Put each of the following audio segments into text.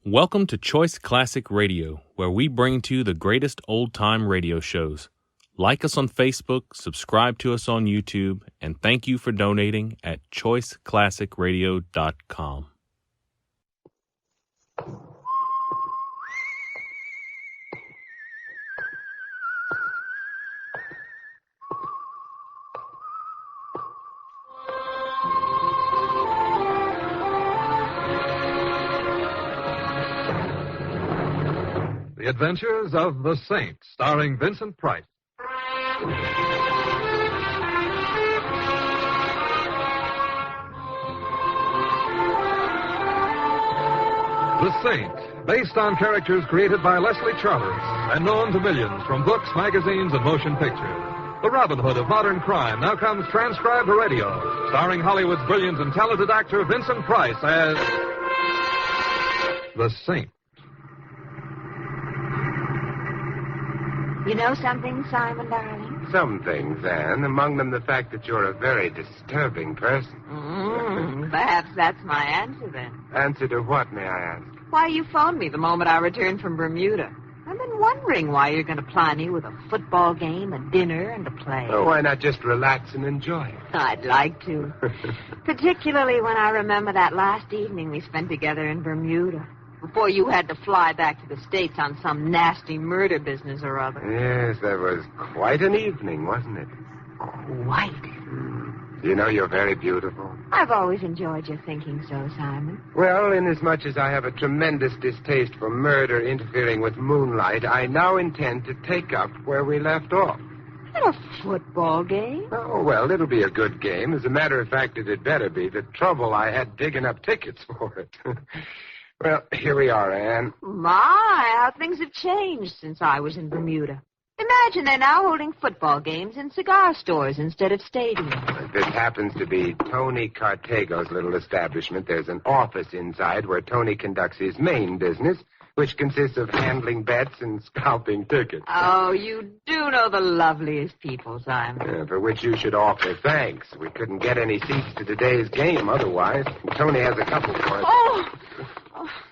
Welcome to Choice Classic Radio, where we bring to you the greatest old-time radio shows. Like us on Facebook, subscribe to us on YouTube, and thank you for donating at choiceclassicradio.com. The Adventures of the Saint, starring Vincent Price. The Saint, based on characters created by Leslie Charteris and known to millions from books, magazines, and motion pictures. The Robin Hood of modern crime now comes transcribed to radio, starring Hollywood's brilliant and talented actor Vincent Price as the Saint. You know something, Simon, darling? Some things, Anne. Among them the fact that you're a very disturbing person. Perhaps that's my answer, then. Answer to what, may I ask? Why you phoned me the moment I returned from Bermuda. I've been wondering why you're going to ply me with a football game, a dinner, and a play. Oh, why not just relax and enjoy it? I'd like to. Particularly when I remember that last evening we spent together in Bermuda. Before you had to fly back to the States on some nasty murder business or other. Yes, that was quite an evening, wasn't it? Quite. You know you're very beautiful. I've always enjoyed your thinking so, Simon. Well, inasmuch as I have a tremendous distaste for murder interfering with moonlight, I now intend to take up where we left off. At a football game? Oh, well, it'll be a good game. As a matter of fact, it had better be. The trouble I had digging up tickets for it. Well, here we are, Anne. My, how things have changed since I was in Bermuda. Imagine they're now holding football games in cigar stores instead of stadiums. This happens to be Tony Cartago's little establishment. There's an office inside where Tony conducts his main business, which consists of handling bets and scalping tickets. Oh, you do know the loveliest people, Simon. Yeah, for which you should offer thanks. We couldn't get any seats to today's game otherwise. Tony has a couple for us. Oh!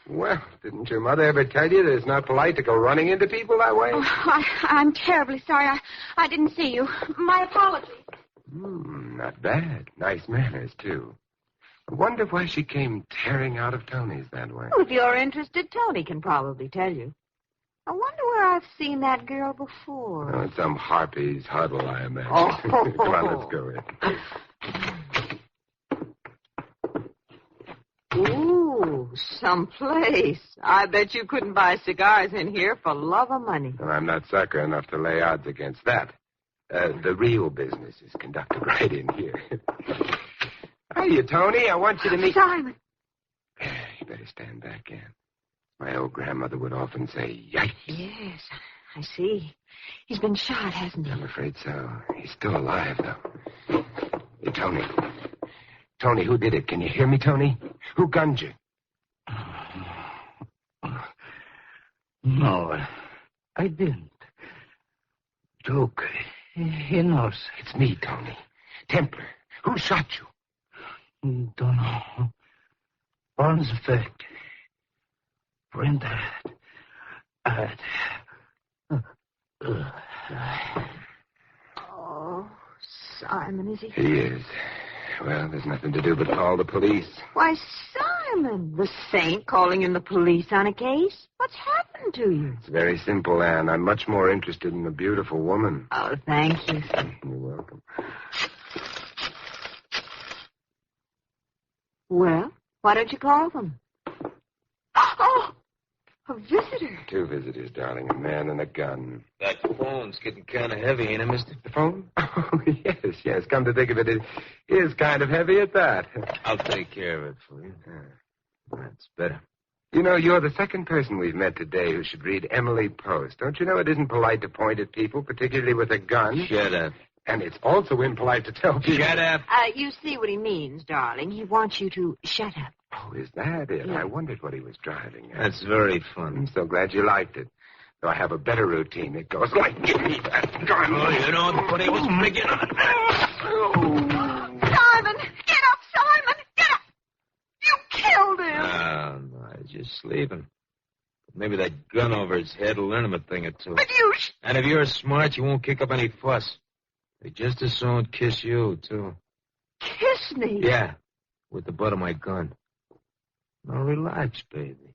Well, didn't your mother ever tell you that it's not polite to go running into people that way? Oh, I'm terribly sorry. I didn't see you. My apologies. Not bad. Nice manners, too. I wonder why she came tearing out of Tony's that way. Well, if you're interested, Tony can probably tell you. I wonder where I've seen that girl before. Oh, it's some harpy's huddle, I imagine. Oh. Come on, let's go in. Ooh, someplace. I bet you couldn't buy cigars in here for love or money. Well, I'm not sucker enough to lay odds against that. The real business is conducted right in here. Hiya, Tony. I want you to meet... Simon. You better stand back, Anne. My old grandmother would often say, yikes. Yes, I see. He's been shot, hasn't he? I'm afraid so. He's still alive, though. Hey, Tony. Tony, who did it? Can you hear me, Tony? Who gunned you? No, I didn't. Duke, he knows. It's me, Tony. Templar. Who shot you? Don't know. One's effect. Brenda. Oh, Simon, is he? He is. Well, there's nothing to do but call the police. Why, Simon, the saint calling in the police on a case? What's happened to you? It's very simple, Anne. I'm much more interested in a beautiful woman. Oh, thank you. You're welcome. Well, why don't you call them? Oh, a visitor. 2 visitors, darling. A man and a gun. That phone's getting kind of heavy, ain't it, mister? The phone? Oh, yes. Come to think of it, it is kind of heavy at that. I'll take care of it for you. That's better. You know, you're the second person we've met today who should read Emily Post. Don't you know it isn't polite to point at people, particularly with a gun? Shut up. And it's also impolite to tell people... Shut up. You see what he means, darling. He wants you to shut up. Oh, is that it? Yeah. I wondered what he was driving at. That's very I'm fun. so glad you liked it. Though I have a better routine. It goes like, give me that gun. Oh, you know, the funny was making... Simon! Get up, Simon! Get up! You killed him! No, I was just sleeping. Maybe that gun over his head will learn him a thing or two. But you... And if you're smart, you won't kick up any fuss. They just as soon kiss you, too. Kiss me? Yeah, with the butt of my gun. Now relax, baby.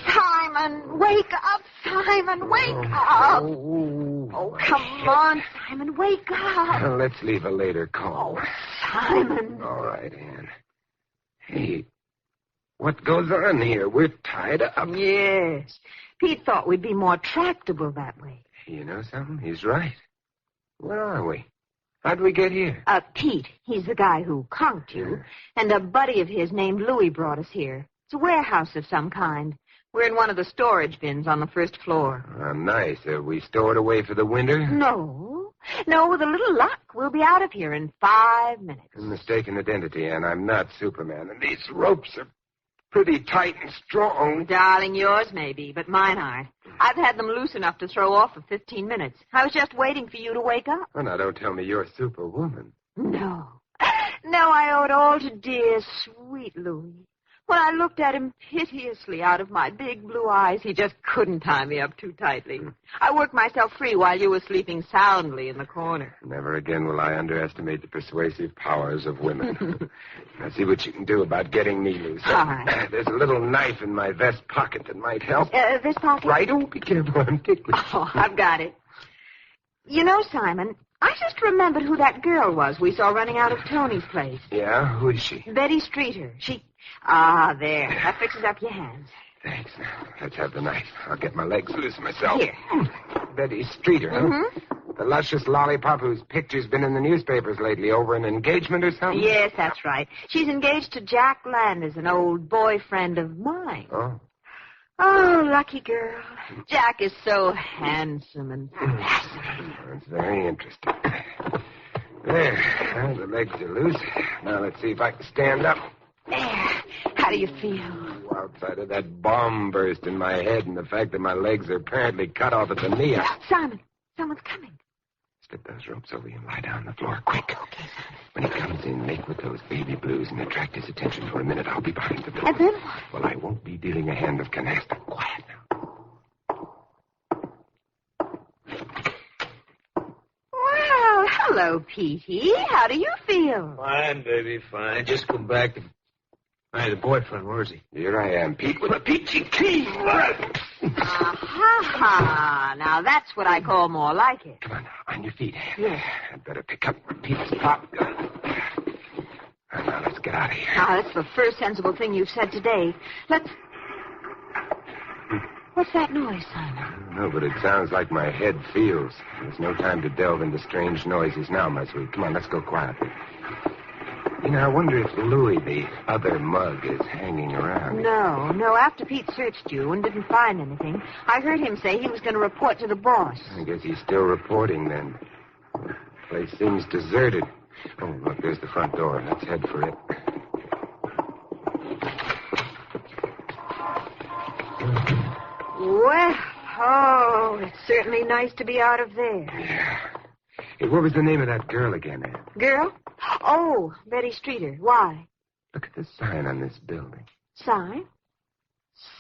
Simon, wake up, Simon, wake up. Oh, come on, Simon, wake up. Well, let's leave a later call. Oh, Simon. All right, Ann. Hey, what goes on here? We're tied up. Yes. Pete thought we'd be more tractable that way. You know something? He's right. Where are we? How'd we get here? Pete, he's the guy who conked you, and a buddy of his named Louis brought us here. It's a warehouse of some kind. We're in one of the storage bins on the first floor. Nice. Are we stored away for the winter? No, with a little luck, we'll be out of here in 5 minutes. Mistaken identity, Ann. I'm not Superman, and these ropes are pretty tight and strong. Darling, yours may be, but mine aren't. I've had them loose enough to throw off for 15 minutes. I was just waiting for you to wake up. Well, now, don't tell me you're Superwoman. No, I owe it all to dear, sweet Louis. When I looked at him piteously out of my big blue eyes, he just couldn't tie me up too tightly. I worked myself free while you were sleeping soundly in the corner. Never again will I underestimate the persuasive powers of women. Now, see what you can do about getting me loose. All right. There's a little knife in my vest pocket that might help. This pocket? Right, oh, be careful, I'm ticklish. Oh, I've got it. You know, Simon, I just remembered who that girl was we saw running out of Tony's place. Yeah? Who is she? Betty Streeter. There. That fixes up your hands. Thanks. Now, let's have the knife. I'll get my legs loose myself. Here. Betty Streeter, huh? Mm-hmm. The luscious lollipop whose picture's been in the newspapers lately over an engagement or something? Yes, that's right. She's engaged to Jack Landers, an old boyfriend of mine. Oh. Oh, lucky girl. Jack is so handsome and fascinating. That's very interesting. There. Well, the legs are loose. Now let's see if I can stand up. There. How do you feel? Outside of that bomb burst in my head and the fact that my legs are apparently cut off at the knee. Simon, someone's coming. Slip those ropes over you and lie down on the floor, quick. Okay, Simon. When he comes in, make with those baby blues and attract his attention for a minute. I'll be behind the door. And then what? Well, I won't be dealing a hand of canasta. Quiet now. Well, hello, Petey. How do you feel? Fine, baby, fine. Just come back to... Hey, the boyfriend, where is he? Here I am, Pete, with a peachy keen. Ha! Now that's what I call more like it. Come on, now, on your feet. Yes. I'd better pick up Pete's pop gun. Now, let's get out of here. Now, that's the first sensible thing you've said today. Let's... What's that noise, Simon? No, but it sounds like my head feels. There's no time to delve into strange noises now, my sweet. Come on, let's go quietly. You know, I wonder if Louis, the other mug, is hanging around. No. After Pete searched you and didn't find anything, I heard him say he was going to report to the boss. I guess he's still reporting, then. The place seems deserted. Oh, look, there's the front door. Let's head for it. Well, it's certainly nice to be out of there. Yeah. Hey, what was the name of that girl again, Ann? Girl? Oh, Betty Streeter. Why? Look at the sign on this building. Sign?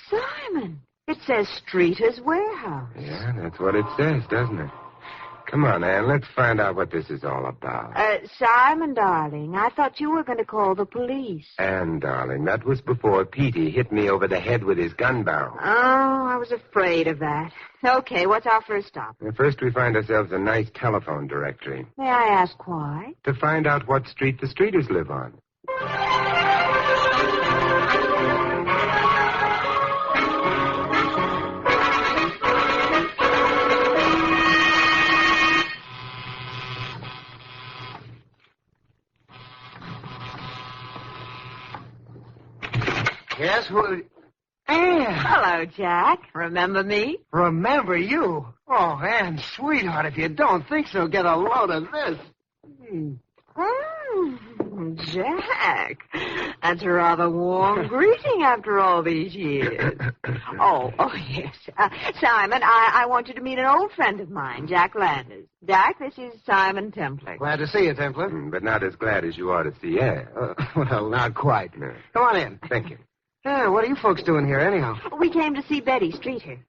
Simon, it says Streeter's Warehouse. Yeah, that's what it says, doesn't it? Come on, Ann, let's find out what this is all about. Simon, darling, I thought you were going to call the police. Ann, darling, that was before Petey hit me over the head with his gun barrel. Oh, I was afraid of that. Okay, what's our first stop? First, we find ourselves a nice telephone directory. May I ask why? To find out what street the Streeters live on. Yes, who... Ann! Hello, Jack. Remember me? Remember you? Oh, Ann, sweetheart, if you don't think so, get a load of this. Jack, that's a rather warm greeting after all these years. Oh, yes. Simon, I want you to meet an old friend of mine, Jack Landers. Jack, this is Simon Templar. Glad to see you, Templar. But not as glad as you are to see Anne. Well, not quite. No. Come on in. Thank you. What are you folks doing here, anyhow? We came to see Betty Streeter.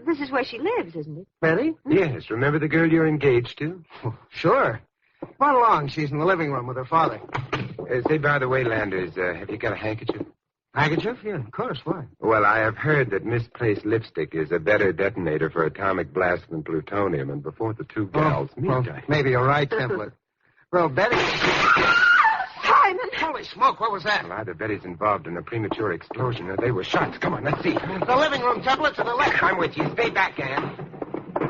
This is where she lives, isn't it? Betty? Yes, remember the girl you're engaged to? Sure. Come on along. She's in the living room with her father. Say, by the way, Landers, have you got a handkerchief? Handkerchief? Yeah, of course. Why? Well, I have heard that misplaced lipstick is a better detonator for atomic blast than plutonium, and before the two gals meet... Well, maybe you're right, Templar. Well, Betty... Simon! Holy smoke, what was that? Well, either Betty's involved in a premature explosion or they were shots. Come on, let's see. The living room, Templar, to the left. I'm with you. Stay back, Anne.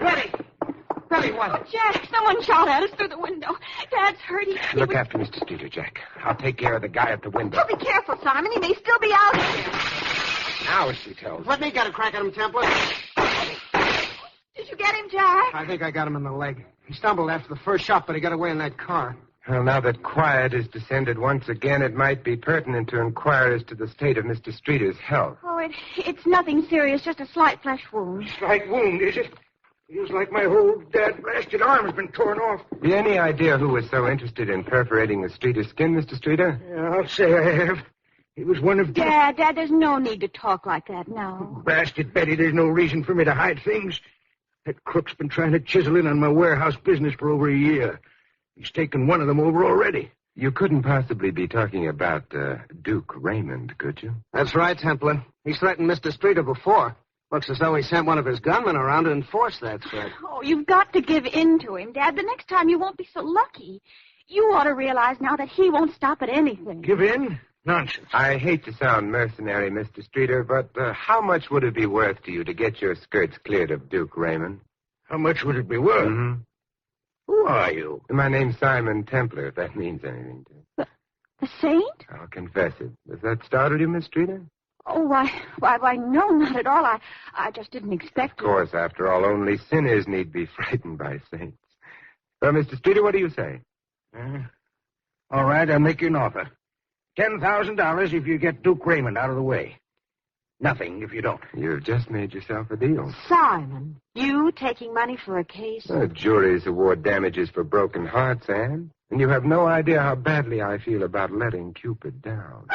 Betty! Betty, what? Oh, Jack, someone shot at us through the window. Dad's hurt. He Look was... after Mr. Streeter, Jack. I'll take care of the guy at the window. Oh, be careful, Simon. He may still be out here. Now she tells. Let me get a crack at him, Templar. Did you get him, Jack? I think I got him in the leg. He stumbled after the first shot, but he got away in that car. Well, now that quiet has descended once again, it might be pertinent to inquire as to the state of Mr. Streeter's health. Oh, it's nothing serious, just a slight flesh wound. Slight wound, is it? Feels like my whole dad-blasted arm has been torn off. Have you any idea who was so interested in perforating the Streeter skin, Mr. Streeter? Yeah, I'll say I have. He was one of... Dad, there's no need to talk like that now. Blasted Betty, there's no reason for me to hide things. That crook's been trying to chisel in on my warehouse business for over a year. He's taken one of them over already. You couldn't possibly be talking about Duke Raymond, could you? That's right, Templar. He's threatened Mr. Streeter before. Looks as though he sent one of his gunmen around to enforce that threat. Oh, you've got to give in to him, Dad. The next time you won't be so lucky. You ought to realize now that he won't stop at anything. Give in? Nonsense. I hate to sound mercenary, Mr. Streeter, but how much would it be worth to you to get your skirts cleared of Duke Raymond? How much would it be worth? Mm-hmm. Who are you? My name's Simon Templar, if that means anything to you. The saint? I'll confess it. Does that startle you, Miss Streeter? Oh, why, no, not at all. I just didn't expect Of course, after all, only sinners need be frightened by saints. Well, Mr. Streeter, what do you say? All right, I'll make you an offer. $10,000 if you get Duke Raymond out of the way. Nothing if you don't. You've just made yourself a deal. Simon, you taking money for a case? Juries award damages for broken hearts, Anne. And you have no idea how badly I feel about letting Cupid down.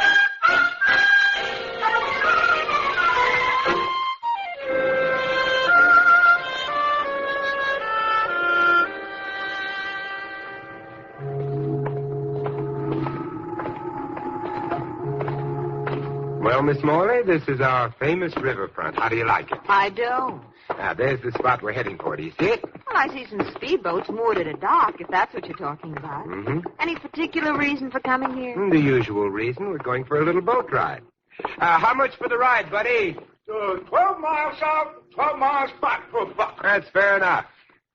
Well, Miss Morley, this is our famous riverfront. How do you like it? I don't. Now, there's the spot we're heading for. Do you see it? Well, I see some speedboats moored at a dock, if that's what you're talking about. Mm-hmm. Any particular reason for coming here? The usual reason. We're going for a little boat ride. How much for the ride, buddy? 12 miles out, 12 miles back for a buck. That's fair enough.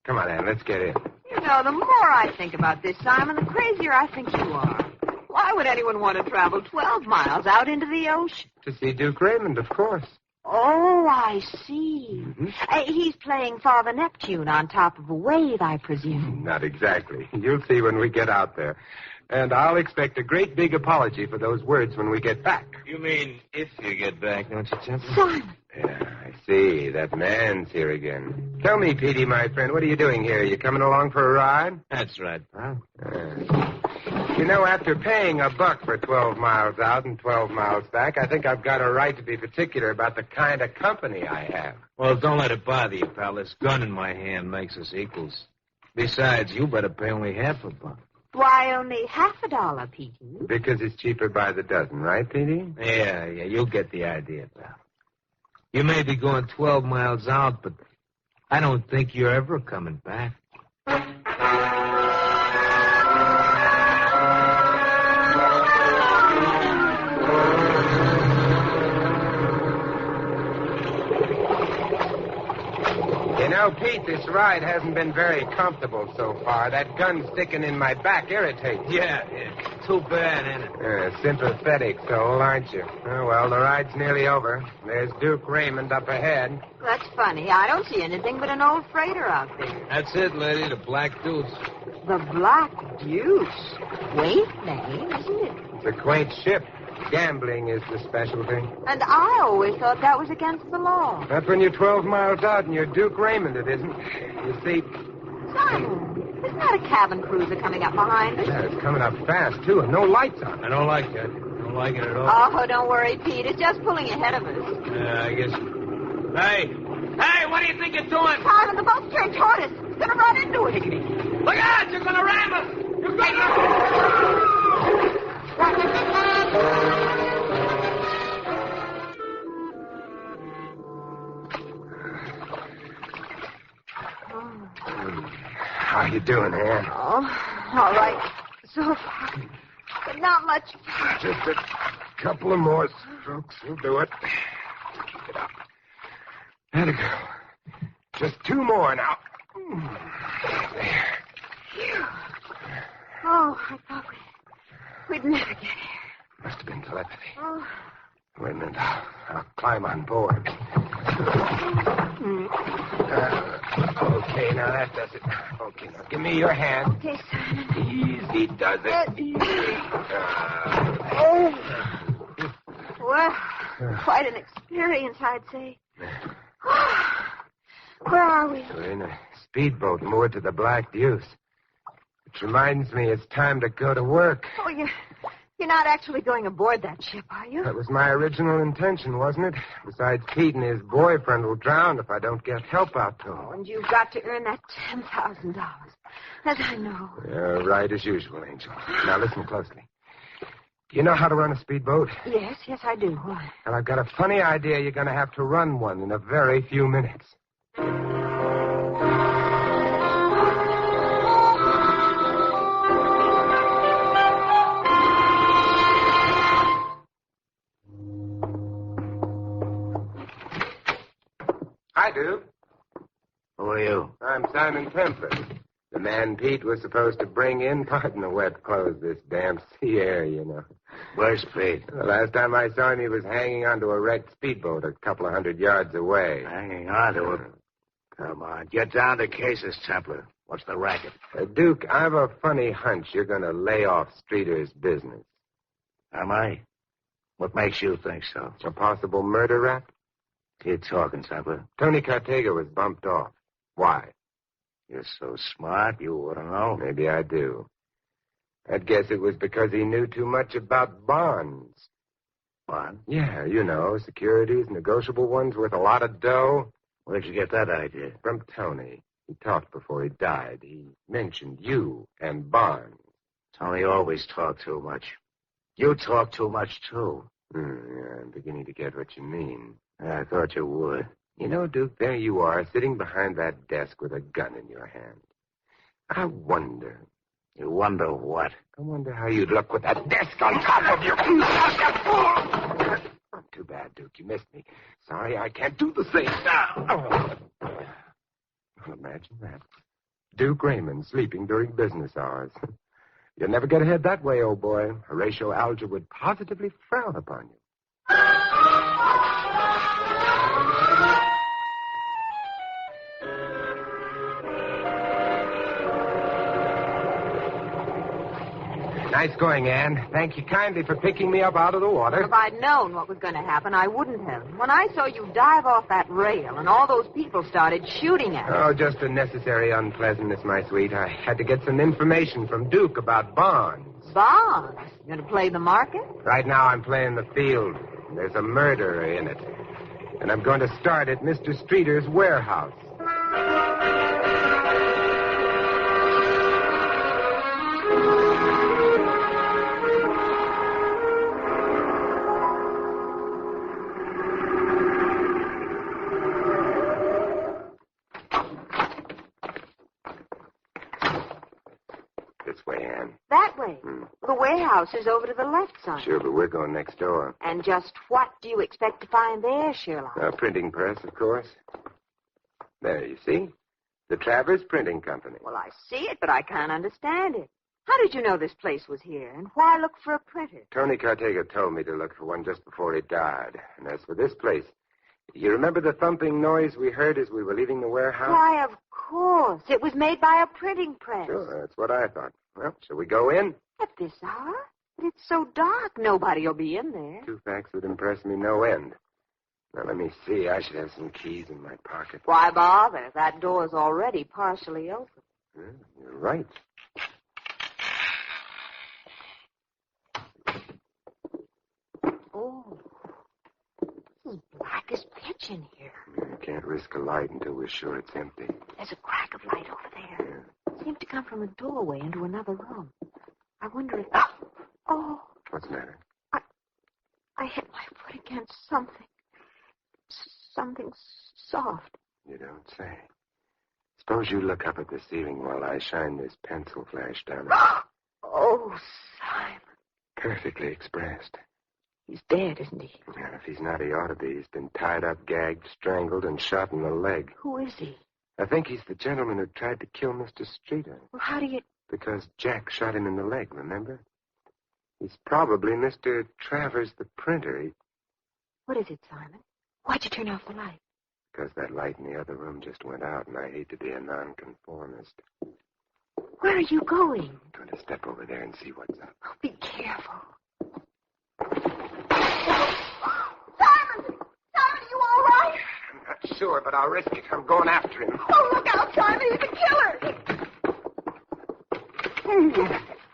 Come on, Ann, let's get in. You know, the more I think about this, Simon, the crazier I think you are. Why would anyone want to travel 12 miles out into the ocean? To see Duke Raymond, of course. Oh, I see. Mm-hmm. He's playing Father Neptune on top of a wave, I presume. Not exactly. You'll see when we get out there. And I'll expect a great big apology for those words when we get back. You mean if you get back, don't you, Temple? Simon. Yeah, I see. That man's here again. Tell me, Petey, my friend, what are you doing here? You coming along for a ride? That's right, pal. You know, after paying a buck for 12 miles out and 12 miles back, I think I've got a right to be particular about the kind of company I have. Well, don't let it bother you, pal. This gun in my hand makes us equals. Besides, you better pay only half a buck. Why, only $50, Petey? Because it's cheaper by the dozen, right, Petey? Yeah, you'll get the idea, pal. You may be going 12 miles out, but I don't think you're ever coming back. You know, know, Pete, this ride hasn't been very comfortable so far. That gun sticking in my back irritates. Yeah. Too bad, ain't it? Sympathetic soul, aren't you? Oh, well, the ride's nearly over. There's Duke Raymond up ahead. That's funny. I don't see anything but an old freighter out there. That's it, lady, the Black Deuce. The Black Deuce. Quaint name, isn't it? It's a quaint ship. Gambling is the specialty. And I always thought that was against the law. Not when you're 12 miles out and you're Duke Raymond, it isn't. You see... Simon, isn't that a cabin cruiser coming up behind us? Yeah, it's coming up fast, too, and no lights on. I don't like that. I don't like it at all. Oh, don't worry, Pete. It's just pulling ahead of us. Yeah, I guess... Hey! Hey, what do you think you're doing? Simon, the boat's turned toward us. It's going to run into us. Look out! You're going to ram us! You're going to... How you doing, Ann? Oh, all right. So far. But not much. Just a couple of more strokes will do it. Keep it up. There go. Just two more now. There. Oh, I thought we'd never get here. Must have been telepathy. Oh. Wait a minute. I'll climb on board. Okay, now that does it. Okay, now give me your hand. Okay, Simon. Easy does it. Easy. Well, quite an experience, I'd say. Where are we? We're in a speedboat moored to the Black Deuce. Which reminds me it's time to go to work. Oh, you're not actually going aboard that ship, are you? That was my original intention, wasn't it? Besides, Pete and his boyfriend will drown if I don't get help out to Oh, them. and you've got to earn that $10,000. As I know. Yeah, right as usual, Angel. Now listen closely. Do you know how to run a speedboat? Yes, I do. Why? Well, I've got a funny idea you're going to have to run one in a very few minutes. Hi, Duke. Who are you? I'm Simon Templar. The man Pete was supposed to bring in, pardon the wet clothes, this damn sea air, you know. Where's Pete? The last time I saw him, he was hanging onto a wrecked speedboat a couple of 100 yards away. Hanging on to it. Come on, get down to cases, Templar. What's the racket? Duke, I've a funny hunch you're going to lay off Streeter's business. Am I? What makes you think so? A possible murder rap? Keep talking, Templar. Tony Cartega was bumped off. Why? You're so smart, you ought to know. Maybe I do. I'd guess it was because he knew too much about bonds. Bonds? Yeah, you know, securities, negotiable ones worth a lot of dough. Where'd you get that idea? From Tony. He talked before he died. He mentioned you and bonds. Tony always talked too much. You talk too much, too. Yeah, I'm beginning to get what you mean. I thought you would. You know, Duke, there you are, sitting behind that desk with a gun in your hand. I wonder. You wonder what? I wonder how you'd look with that desk on top of you. Too bad, Duke. You missed me. Sorry, I can't do the same now. Well, imagine that. Duke Raymond sleeping during business hours. You'll never get ahead that way, old boy. Horatio Alger would positively frown upon you. Nice going, Ann. Thank you kindly for picking me up out of the water. If I'd known what was going to happen, I wouldn't have. When I saw you dive off that rail and all those people started shooting at you. Oh, just a necessary unpleasantness, my sweet. I had to get some information from Duke about bonds. Bonds? You going to play the market? Right now I'm playing the field. There's a murderer in it. And I'm going to start at Mr. Streeter's warehouse. This way, Ann. That way. The warehouse is over to the left side. Sure, but we're going next door. And just what do you expect to find there, Sherlock? A printing press, of course. There, you see? The Travers Printing Company. Well, I see it, but I can't understand it. How did you know this place was here, and why look for a printer? Tony Cartega told me to look for one just before he died. And as for this place, you remember the thumping noise we heard as we were leaving the warehouse? Why, of course. It was made by a printing press. Sure, that's what I thought. Well, shall we go in? At this hour? But it's so dark, nobody will be in there. Two facts would impress me no end. Now, let me see. I should have some keys in my pocket. Why bother? That door's already partially open. Yeah, you're right. Oh, this is black as pitch in here. You can't risk a light until we're sure it's empty. There's a crack of light over there. It seemed to come from a doorway into another room. I wonder if... Oh! What's the matter? I hit my foot against something. Something soft. You don't say. Suppose you look up at the ceiling while I shine this pencil flash down. Oh, Simon. Perfectly expressed. He's dead, isn't he? Yeah, if he's not, he ought to be. He's been tied up, gagged, strangled, and shot in the leg. Who is he? I think he's the gentleman who tried to kill Mr. Streeter. Well, how do you... Because Jack shot him in the leg, remember? He's probably Mr. Travers the printer. What is it, Simon? Why'd you turn off the light? Because that light in the other room just went out, and I hate to be a nonconformist. Where are you going? I'm going to step over there and see what's up. Oh, be careful. Simon! Simon, are you all right? I'm not sure, but I'll risk it. I'm going after him. Oh, look out, Simon. He's a killer.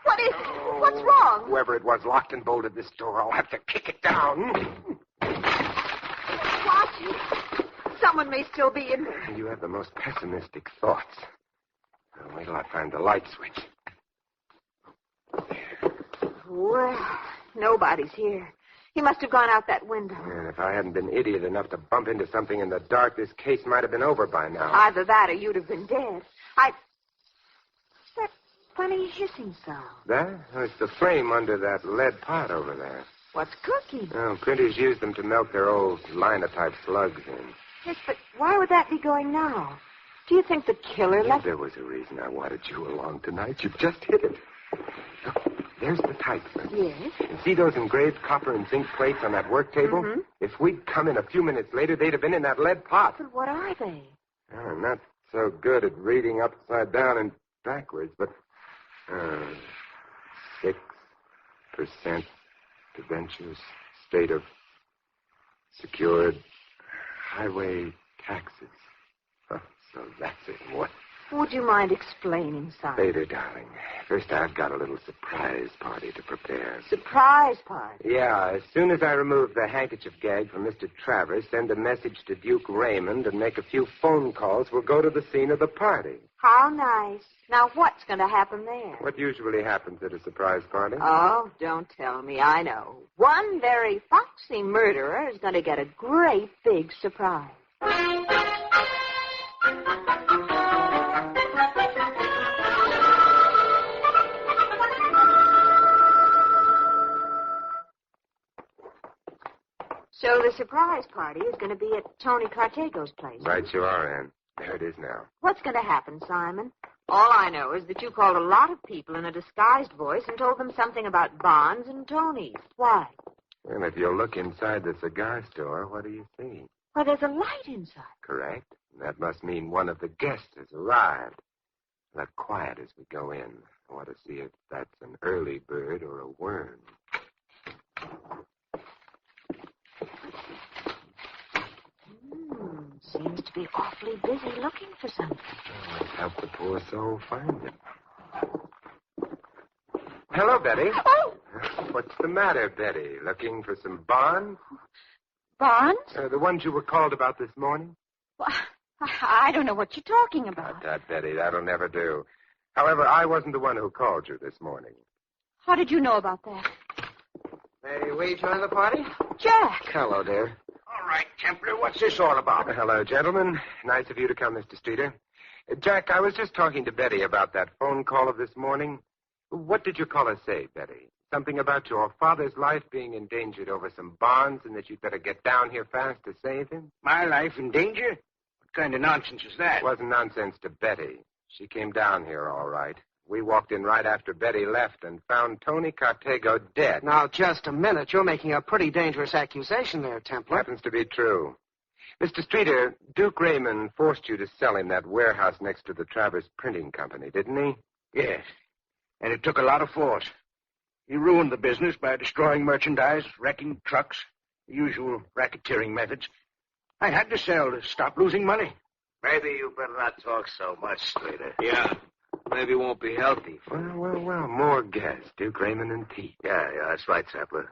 What is it? What's wrong? Whoever it was locked and bolted this door. I'll have to kick it down. Watching. Someone may still be in there. You have the most pessimistic thoughts. Well, wait till I find the light switch. Well, nobody's here. He must have gone out that window. And if I hadn't been idiot enough to bump into something in the dark, this case might have been over by now. Either that or you'd have been dead. That funny hissing sound. That? Oh, it's the flame under that lead pot over there. What's cooking? Oh, printers use them to melt their old linotype slugs in. Yes, but why would that be going now? Do you think the killer Yeah, left... there was a reason I wanted you along tonight. You've just hit it. Look, there's the type. Yes? And see those engraved copper and zinc plates on that work table? Mm-hmm. If we'd come in a few minutes later, they'd have been in that lead pot. But what are they? Oh, I'm not so good at reading upside down and backwards, but 6% debentures, state of secured highway taxes. Oh, so that's it. What? Would you mind explaining, Simon? Later, darling. First, I've got a little surprise party to prepare. Surprise party. Yeah, as soon as I remove the handkerchief gag from Mr. Travers, send a message to Duke Raymond, and make a few phone calls, we'll go to the scene of the party. How nice. Now, what's going to happen there? What usually happens at a surprise party? Oh, don't tell me. I know. One very foxy murderer is going to get a great big surprise. So the surprise party is going to be at Tony Cartego's place. Right you are, Ann. There it is now. What's going to happen, Simon? All I know is that you called a lot of people in a disguised voice and told them something about Bonds and Tony's. Why? Well, if you'll look inside the cigar store, what do you see? Well, there's a light inside. Correct. That must mean one of the guests has arrived. Let quiet as we go in. I want to see if that's an early bird or a worm. Seems to be awfully busy looking for something. Let's help the poor soul find him. Hello, Betty. Oh! What's the matter, Betty? Looking for some bonds? Bonds? The ones you were called about this morning? Well, I don't know what you're talking about. That, Betty. That'll never do. However, I wasn't the one who called you this morning. How did you know about that? Hey, we join the party? Jack. Hello, dear. All right, Templar, what's this all about? Hello, gentlemen. Nice of you to come, Mr. Streeter. Jack, I was just talking to Betty about that phone call of this morning. What did your caller say, Betty? Something about your father's life being endangered over some bonds and that you'd better get down here fast to save him? My life in danger? What kind of nonsense is that? It wasn't nonsense to Betty. She came down here all right. We walked in right after Betty left and found Tony Cartego dead. Now, just a minute. You're making a pretty dangerous accusation there, Templar. Happens to be true. Mr. Streeter, Duke Raymond forced you to sell him that warehouse next to the Travers Printing Company, didn't he? Yes. And it took a lot of force. He ruined the business by destroying merchandise, wrecking trucks, the usual racketeering methods. I had to sell to stop losing money. Maybe you better not talk so much, Streeter. Yeah. Maybe it won't be healthy. Well. More guests. Duke Raymond and Pete. Yeah, that's right, Templar.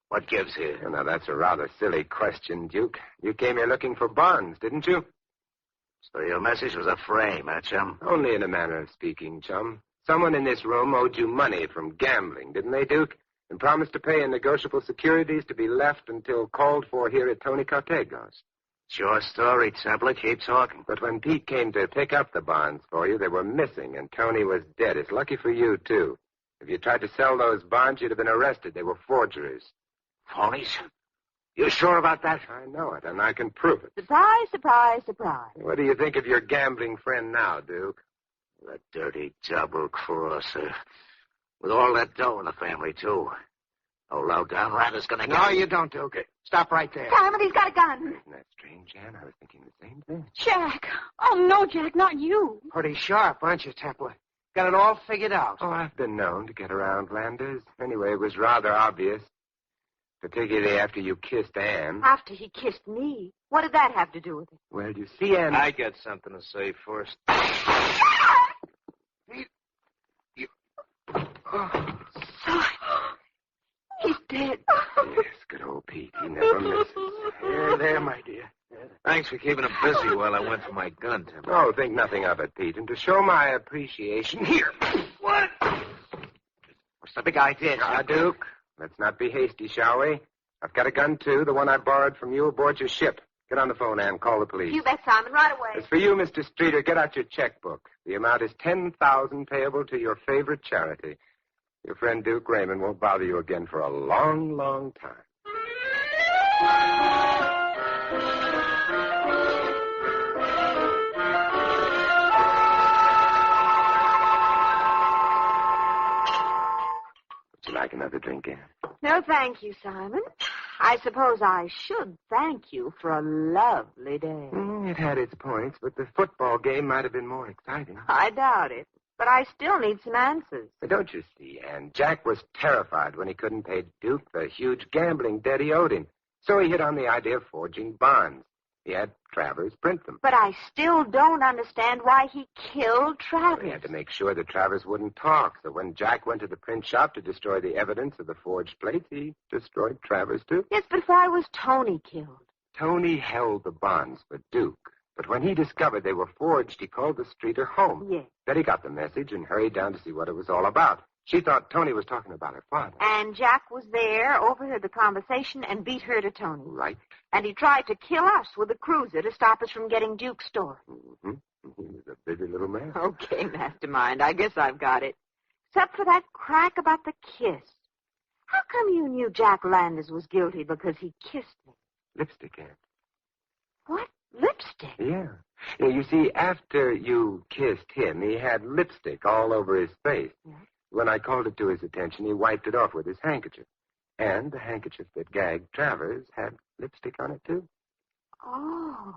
What gives here? Well, now, that's a rather silly question, Duke. You came here looking for bonds, didn't you? So your message was a frame, huh, chum? Only in a manner of speaking, chum. Someone in this room owed you money from gambling, didn't they, Duke? And promised to pay in negotiable securities to be left until called for here at Tony Cartego's. It's your story, Templar. Keep talking. But when Pete came to pick up the bonds for you, they were missing, and Tony was dead. It's lucky for you, too. If you tried to sell those bonds, you'd have been arrested. They were forgeries. Phonies? You sure about that? I know it, and I can prove it. Surprise, surprise, surprise. What do you think of your gambling friend now, Duke? The dirty double-crosser. With all that dough in the family, too. Oh, low-down rat is going to get... No, you don't, Duke. Stop right there. Simon, he's got a gun. Isn't that strange, Ann? I was thinking the same thing. Jack. Oh, no, Jack, not you. Pretty sharp, aren't you, Templar? Got it all figured out. Oh, I've been known to get around Landers. Anyway, it was rather obvious. Particularly after you kissed Ann. After he kissed me. What did that have to do with it? Well, you see, Ann... I got something to say first. He's dead. Yes, good old Pete. He never misses. There, my dear. Thanks for keeping him busy while I went for my gun, Templar. Oh, think nothing of it, Pete. And to show my appreciation, here. What? What's the big idea, Now, Duke, let's not be hasty, shall we? I've got a gun, too, the one I borrowed from you aboard your ship. Get on the phone, Ann. Call the police. You bet, Simon, right away. As for you, Mr. Streeter, get out your checkbook. The amount is $10,000 payable to your favorite charity. Your friend Duke Raymond won't bother you again for a long, long time. Would you like another drink, Ann? No, thank you, Simon. I suppose I should thank you for a lovely day. It had its points, but the football game might have been more exciting. I doubt it. But I still need some answers. But don't you see, Ann? Jack was terrified when he couldn't pay Duke the huge gambling debt he owed him. So he hit on the idea of forging bonds. He had Travers print them. But I still don't understand why he killed Travers. He had to make sure that Travers wouldn't talk. So when Jack went to the print shop to destroy the evidence of the forged plates, he destroyed Travers, too. Yes, but why was Tony killed? Tony held the bonds for Duke. But when he discovered they were forged, he called the Streeter home. Yes. Betty got the message and hurried down to see what it was all about. She thought Tony was talking about her father. And Jack was there, overheard the conversation, and beat her to Tony. Right. And he tried to kill us with a cruiser to stop us from getting Duke's store. Mm-hmm. He was a busy little man. Okay, Mastermind, I guess I've got it. Except for that crack about the kiss. How come you knew Jack Landers was guilty because he kissed me? Lipstick, Aunt. What? Lipstick? Yeah. You see, after you kissed him, he had lipstick all over his face. Yeah. When I called it to his attention, he wiped it off with his handkerchief. And the handkerchief that gagged Travers had lipstick on it, too. Oh.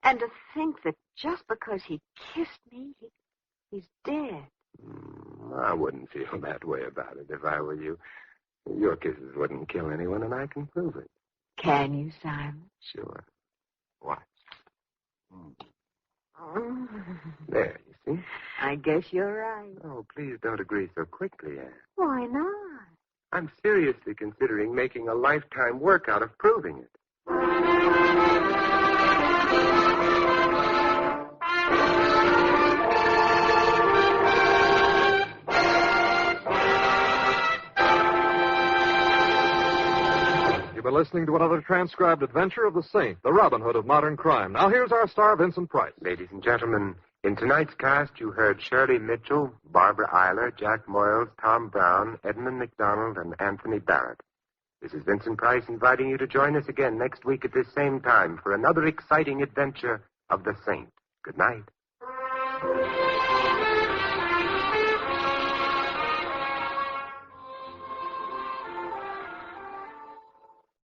And to think that just because he kissed me, he's dead. I wouldn't feel that way about it if I were you. Your kisses wouldn't kill anyone, and I can prove it. Can you, Simon? Sure. Watch. Oh. There, you see? I guess you're right. Oh, please don't agree so quickly, Anne. Why not? I'm seriously considering making a lifetime work out of proving it. You've been listening to another transcribed adventure of the Saint, the Robin Hood of modern crime. Now here's our star, Vincent Price. Ladies and gentlemen, in tonight's cast, you heard Shirley Mitchell, Barbara Eiler, Jack Moyles, Tom Brown, Edmund McDonald, and Anthony Barrett. This is Vincent Price inviting you to join us again next week at this same time for another exciting adventure of the Saint. Good night.